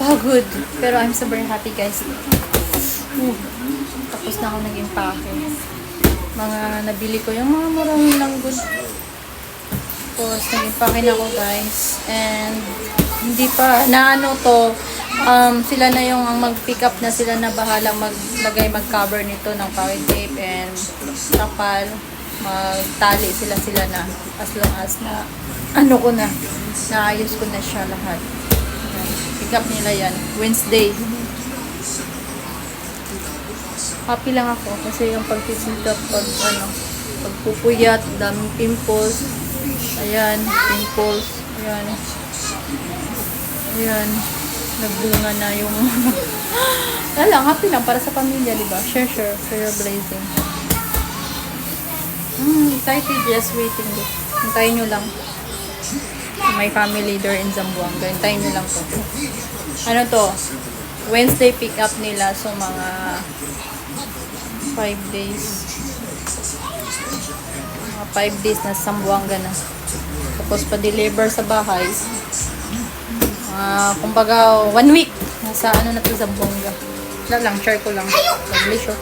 Pagod. Pero I'm so very happy, guys. Tapos na ako nag-impake. Mga nabili ko yung mga murang lang good. Tapos nag-impake na ako, guys. And hindi pa, na ano to, sila na yung ang mag-pick up na, sila na bahalang maglagay, mag-cover nito ng power tape and tapal. Magtali sila na as long as na ano ko na, naayos ko na siya lahat. Pick up nila yan Wednesday. Happy lang ako kasi yung pagsisikap, pagpupuyat, daming pimples. Ayan, pimples. Ayan, nagbunga na yung lang, happy lang para sa pamilya, diba? Share blazing. Excited, just waiting. Hintayin nyo lang. My family there in Zamboanga. Hintayin nyo lang to. Ano to? Wednesday pick up nila. So, mga 5 days. Mga 5 days na Zamboanga na. Tapos, pa-deliver sa bahay. Kumbaga, 1 week. Nasa ano na to, Zamboanga. Wala lang, share ko lang. Lovely show.